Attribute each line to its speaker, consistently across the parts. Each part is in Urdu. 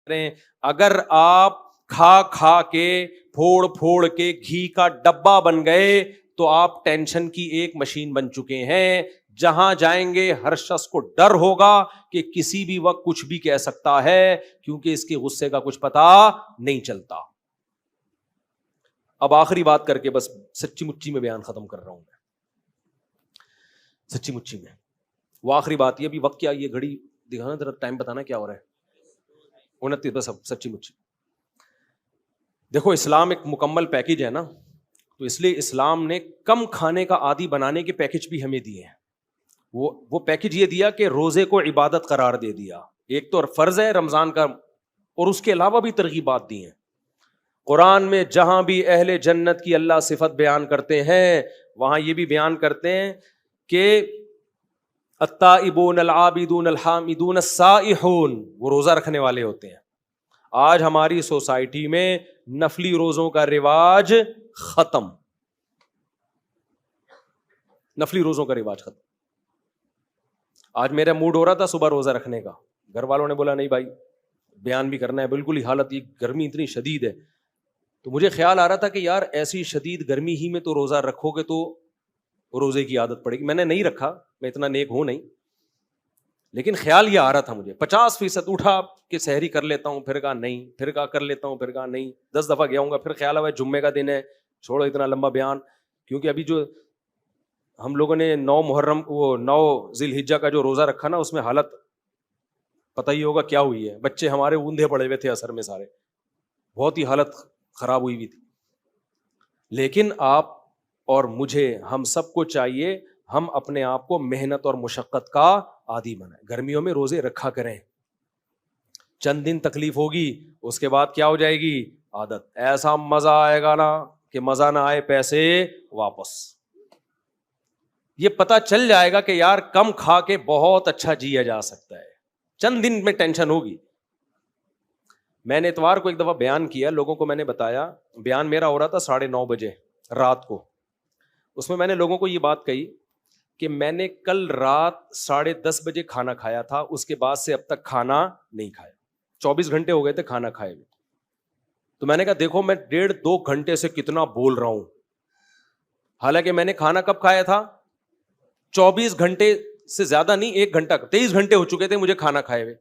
Speaker 1: کریں. اگر آپ کھا کھا کے پھوڑ پھوڑ کے گھی کا ڈبہ بن گئے تو آپ ٹینشن کی ایک مشین بن چکے ہیں. جہاں جائیں گے ہر شخص کو ڈر ہوگا کہ کسی بھی وقت کچھ بھی کہہ سکتا ہے, کیونکہ اس کے غصے کا کچھ پتا نہیں چلتا. اب آخری بات کر کے بس سچی مچی میں بیان ختم کر رہا ہوں میں, سچی مچی میں. وہ آخری بات یہ, ابھی وقت کیا, یہ گھڑی دکھانا ذرا, ٹائم بتانا کیا ہو رہا ہے, 29. بس اب سچی مچی دیکھو, اسلام ایک مکمل پیکج ہے نا, تو اس لیے اسلام نے کم کھانے کا عادی بنانے کے پیکج بھی ہمیں دیے ہیں. وہ پیکج یہ دیا کہ روزے کو عبادت قرار دے دیا, ایک تو فرض ہے رمضان کا, اور اس کے علاوہ بھی ترغیبات دی ہیں. قرآن میں جہاں بھی اہل جنت کی اللہ صفت بیان کرتے ہیں وہاں یہ بھی بیان کرتے ہیں کہ التائبون العابدون الحامدون السائحون, وہ روزہ رکھنے والے ہوتے ہیں. آج ہماری سوسائٹی میں نفلی روزوں کا رواج ختم, نفلی روزوں کا رواج ختم. آج میرا موڈ ہو رہا تھا صبح روزہ رکھنے کا, گھر والوں نے بولا نہیں بھائی بیان بھی کرنا ہے, بالکل ہی حالت, یہ گرمی اتنی شدید ہے. تو مجھے خیال آ رہا تھا کہ یار ایسی شدید گرمی ہی میں تو روزہ رکھو گے تو روزے کی عادت پڑے گی. میں نے نہیں رکھا, میں اتنا نیک ہوں نہیں, لیکن خیال یہ آ رہا تھا مجھے. 50% اٹھا کہ سحری کر لیتا ہوں, پھر کہا نہیں, پھر کہا کر لیتا ہوں, پھر کہا نہیں, 10 دفعہ گیا ہوں گا, پھر خیال آیا جمعے کا دن ہے, چھوڑو اتنا لمبا بیان. کیونکہ ابھی جو ہم لوگوں نے 9 ذی الحجہ کا جو روزہ رکھا نا, اس میں حالت پتہ ہی ہوگا کیا ہوئی ہے. بچے ہمارے اوندھے پڑے ہوئے تھے اثر میں سارے, بہت ہی حالت خراب ہوئی ہوئی تھی. لیکن آپ اور مجھے, ہم سب کو چاہیے ہم اپنے آپ کو محنت اور مشقت کا عادی بنائیں. گرمیوں میں روزے رکھا کریں, چند دن تکلیف ہوگی, اس کے بعد کیا ہو جائے گی عادت. ایسا مزہ آئے گا نا کہ مزہ نہ آئے پیسے واپس. یہ پتا چل جائے گا کہ یار کم کھا کے بہت اچھا جیا جا سکتا ہے. چند دن میں ٹینشن ہوگی. میں نے اتوار کو ایک دفعہ بیان کیا, لوگوں کو میں نے بتایا, بیان میرا ہو رہا تھا 9:30 بجے رات کو. اس میں نے لوگوں کو یہ بات کہی کہ میں نے کل رات 10:30 بجے کھانا کھایا تھا, اس کے بعد سے اب تک کھانا نہیں کھایا. 24 گھنٹے ہو گئے تھے کھانا کھائے ہوئے. تو میں نے کہا دیکھو میں 1.5-2 گھنٹے سے کتنا بول رہا ہوں, حالانکہ میں نے کھانا کب کھایا تھا 24 گھنٹے سے زیادہ نہیں, 1 گھنٹہ, 23 گھنٹے ہو چکے تھے مجھے کھانا کھائے ہوئے.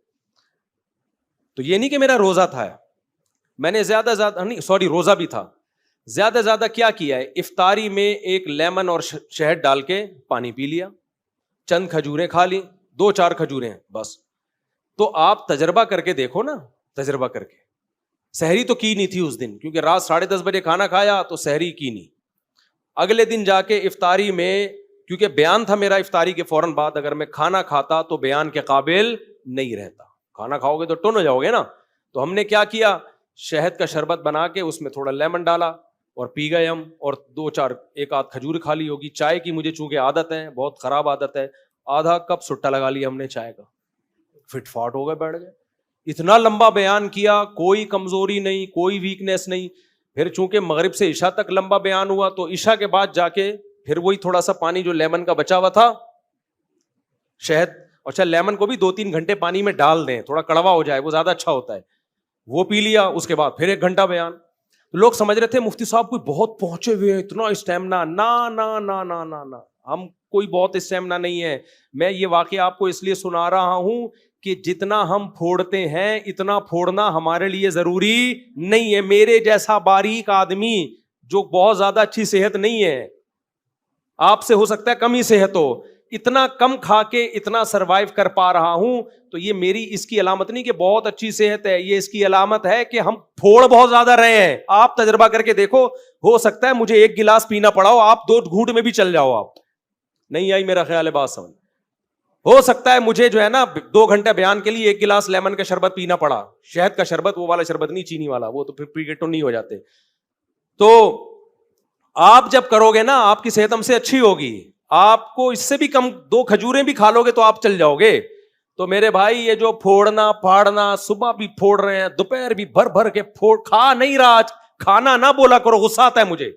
Speaker 1: تو یہ نہیں کہ میرا روزہ تھا, میں نے روزہ بھی تھا, زیادہ زیادہ کیا کیا ہے, افطاری میں ایک لیمن اور شہد ڈال کے پانی پی لیا, چند کھجوریں کھا لی, 2-4 کھجوریں بس. تو آپ تجربہ کر کے دیکھو نا, تجربہ کر کے. سحری تو کی نہیں تھی اس دن, کیونکہ رات 10:30 بجے کھانا کھایا تو سحری کی نہیں. اگلے دن جا کے افطاری میں, کیونکہ بیان تھا میرا افطاری کے فوراً بعد, اگر میں کھانا کھاتا تو بیان کے قابل نہیں رہتا. کھانا کھاؤ گے تو ٹن ہو جاؤ گے نا. تو ہم نے کیا کیا, شہد کا شربت بنا کے اس میں تھوڑا لیمن ڈالا اور پی گئے ہم, اور 2-4 ایک آدھ کھجور کھا لی ہوگی. چائے کی مجھے چونکہ عادت ہے, بہت خراب عادت ہے, آدھا کپ سٹا لگا لیا ہم نے چائے کا, فٹ فاٹ ہو گئے, بیٹھ گئے. اتنا لمبا بیان کیا, کوئی کمزوری نہیں, کوئی ویکنیس نہیں. پھر چونکہ مغرب سے عشاء تک لمبا بیان ہوا, تو عشاء کے بعد جا کے پھر وہی تھوڑا سا پانی جو لیمن کا بچا ہوا تھا, شہد, اچھا لیمن کو بھی 2-3 گھنٹے پانی میں ڈال دیں, تھوڑا کڑوا ہو جائے, وہ زیادہ اچھا ہوتا ہے, وہ پی لیا. اس کے بعد پھر 1 گھنٹہ بیان. لوگ سمجھ رہے تھے مفتی صاحب کوئی بہت پہنچے ہوئے ہیں, اتنا اسٹیمنا. نا نا نا نا نا نا, ہم کوئی بہت اسٹیمنا نہیں ہے. میں یہ واقعہ آپ کو اس لیے سنا رہا ہوں کہ جتنا ہم پھوڑتے ہیں اتنا پھوڑنا ہمارے لیے ضروری نہیں ہے. میرے جیسا باریک آدمی جو بہت زیادہ اچھی صحت نہیں ہے, آپ سے ہو سکتا ہے کم ہی صحت ہو, اتنا کم کھا کے اتنا سروائیو کر پا رہا ہوں, تو یہ میری اس کی علامت نہیں کہ بہت اچھی صحت ہے, یہ اس کی علامت ہے کہ ہم پھوڑ بہت زیادہ رہے ہیں. آپ تجربہ کر کے دیکھو, ہو سکتا ہے مجھے 1 گلاس پینا پڑا ہو, آپ 2 گھونٹ میں بھی چل جاؤ. آپ نہیں آئی میرا خیال ہے بات سمجھ. ہو سکتا ہے مجھے جو ہے نا 2 گھنٹے بیان کے لیے 1 گلاس لیمن کا شربت پینا پڑا, شہد کا شربت, وہ والا شربت نہیں چینی والا, وہ تو پھر پی کے تو نہیں ہو جاتے. تو آپ جب کرو گے نا آپ کی صحت ہم سے اچھی ہوگی. آپ کو اس سے بھی کم 2 کھجوریں بھی کھا لو گے تو آپ چل جاؤ گے. تو میرے بھائی یہ جو پھوڑنا پھاڑنا, صبح بھی پھوڑ رہے ہیں, دوپہر بھی بھر بھر کے پھوڑ, کھا نہیں رہا, کھانا نہ بولا کرو, غصہ آتا ہے مجھے.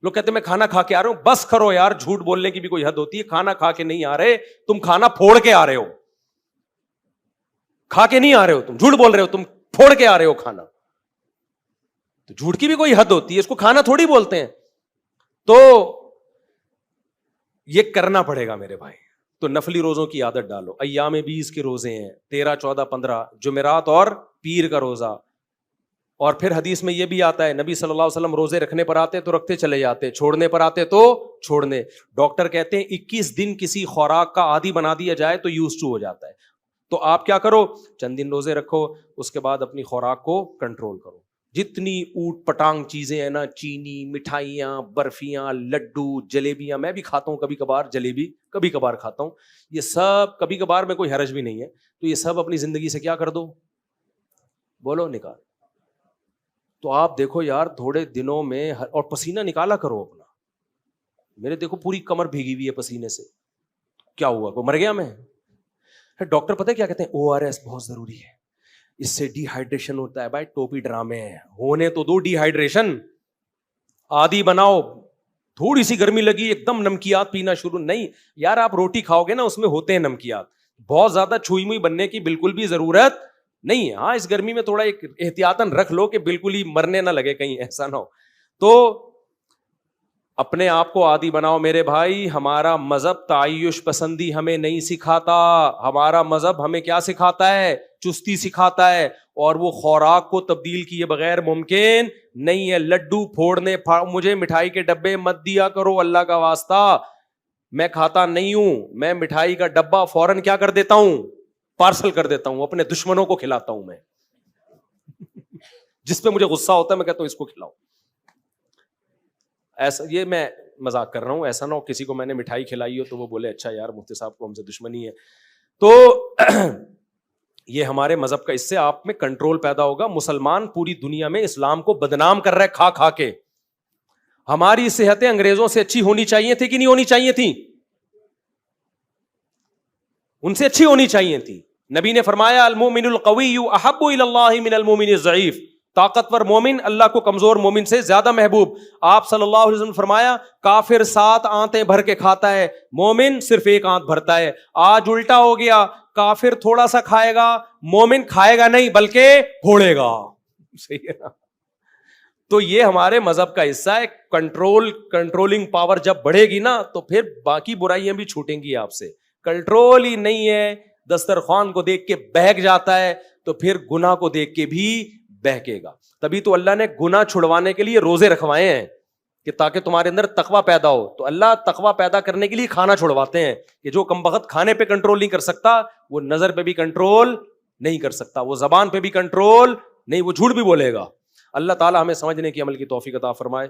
Speaker 1: لوگ کہتے ہیں میں کھانا کھا کے آ رہا ہوں, بس کرو یار, جھوٹ بولنے کی بھی کوئی حد ہوتی ہے. کھانا کھا کے نہیں آ رہے تم, کھانا پھوڑ کے آ رہے ہو, کھا کے نہیں آ رہے ہو تم, جھوٹ بول رہے ہو, تم پھوڑ کے آ رہے ہو کھانا. تو جھوٹ کی بھی کوئی حد ہوتی ہے, اس کو کھانا تھوڑی بولتے ہیں. تو یہ کرنا پڑے گا میرے بھائی. تو نفلی روزوں کی عادت ڈالو. ایام 20 کے روزے ہیں, 13, 14, 15, جمعرات اور پیر کا روزہ. اور پھر حدیث میں یہ بھی آتا ہے, نبی صلی اللہ علیہ وسلم روزے رکھنے پر آتے تو رکھتے چلے جاتے, چھوڑنے پر آتے تو چھوڑنے. ڈاکٹر کہتے ہیں 21 دن کسی خوراک کا عادی بنا دیا جائے تو یوز ٹو ہو جاتا ہے. تو آپ کیا کرو, چند دن روزے رکھو, اس کے بعد اپنی خوراک کو کنٹرول کرو. جتنی اوٹ پٹانگ چیزیں ہیں نا, چینی, مٹھائیاں, برفیاں, لڈو, جلیبیاں, میں بھی کھاتا ہوں کبھی کبھار, جلیبی کبھی کبھار کھاتا ہوں, یہ سب کبھی کبھار میں کوئی حرج بھی نہیں ہے. تو یہ سب اپنی زندگی سے کیا کر دو, بولو, نکال. تو آپ دیکھو یار تھوڑے دنوں میں, اور پسینہ نکالا کرو اپنا. میرے دیکھو پوری کمر بھیگی ہوئی ہے پسینے سے. کیا ہوا, کوئی مر گیا میں؟ ڈاکٹر پتہ کیا کہتے ہیں, ORS بہت ضروری ہے, اس سے ڈی ہائیڈریشن ہوتا ہے. بھائی ٹوپی ڈرامے ہیں, ہونے تو دو ڈی ہائیڈریشن, عادی بناؤ. تھوڑی سی گرمی لگی ایک دم نمکیات پینا شروع, نہیں یار, آپ روٹی کھاؤ گے نا اس میں ہوتے ہیں نمکیات. بہت زیادہ چھوئی موئی بننے کی بالکل بھی ضرورت نہیں ہے. ہاں اس گرمی میں تھوڑا ایک احتیاطاً رکھ لو کہ بالکل ہی مرنے نہ لگے, کہیں ایسا نہ ہو. تو اپنے آپ کو عادی بناؤ میرے بھائی. ہمارا مذہب تعیش پسندی ہمیں نہیں سکھاتا. ہمارا مذہب ہمیں کیا سکھاتا ہے, چستی سکھاتا ہے. اور وہ خوراک کو تبدیل کیے بغیر ممکن نہیں ہے. لڈو پھوڑنے, مجھے مٹھائی کے ڈبے مت دیا کرو اللہ کا واسطہ, میں کھاتا نہیں ہوں. میں مٹھائی کا ڈبہ فوراً کیا کر دیتا ہوں, پارسل کر دیتا ہوں, اپنے دشمنوں کو کھلاتا ہوں. میں جس پہ مجھے غصہ ہوتا ہے میں کہتا ہوں اس کو کھلاؤ. ایسا, یہ میں مذاق کر رہا ہوں, ایسا نہ ہو کسی کو میں نے مٹھائی کھلائی ہو تو وہ بولے اچھا یار مفتی صاحب کو ہم سے دشمنی ہے. تو یہ ہمارے مذہب کا, اس سے آپ میں کنٹرول پیدا ہوگا. مسلمان پوری دنیا میں اسلام کو بدنام کر رہے کھا کھا کے. ہماری صحتیں انگریزوں سے اچھی ہونی چاہیے تھی کہ نہیں ہونی چاہیے تھی؟ ان سے اچھی ہونی چاہیے تھی. نبی نے فرمایا المومن القوی احب الی اللہ من المومن الضعیف, طاقتور مومن اللہ کو کمزور مومن سے زیادہ محبوب. آپ صلی اللہ علیہ وسلم فرمایا کافر 7 آنتیں بھر کے کھاتا ہے, مومن صرف 1 آنت بھرتا ہے. آج الٹا ہو گیا, کافر تھوڑا سا کھائے گا, مومن کھائے گا نہیں بلکہ پھوڑے گا. صحیح ہے نا؟ تو یہ ہمارے مذہب کا حصہ ہے. کنٹرولنگ پاور جب بڑھے گی نا تو پھر باقی برائیاں بھی چھوٹیں گی آپ سے. کنٹرول ہی نہیں ہے, دسترخوان کو دیکھ کے بہک جاتا ہے تو پھر گناہ کو دیکھ کے بھی بہکے گا. تبھی تو اللہ نے گناہ چھڑوانے کے لیے روزے رکھوائے ہیں کہ تاکہ تمہارے اندر تقویٰ پیدا ہو. تو اللہ تقویٰ پیدا کرنے کے لیے کھانا چھڑواتے ہیں کہ جو کم بخت کھانے پہ کنٹرول نہیں کر سکتا وہ نظر پہ بھی کنٹرول نہیں کر سکتا, وہ زبان پہ بھی کنٹرول نہیں, وہ جھوٹ بھی بولے گا. اللہ تعالی ہمیں سمجھنے کی عمل کی توفیق عطا فرمائے.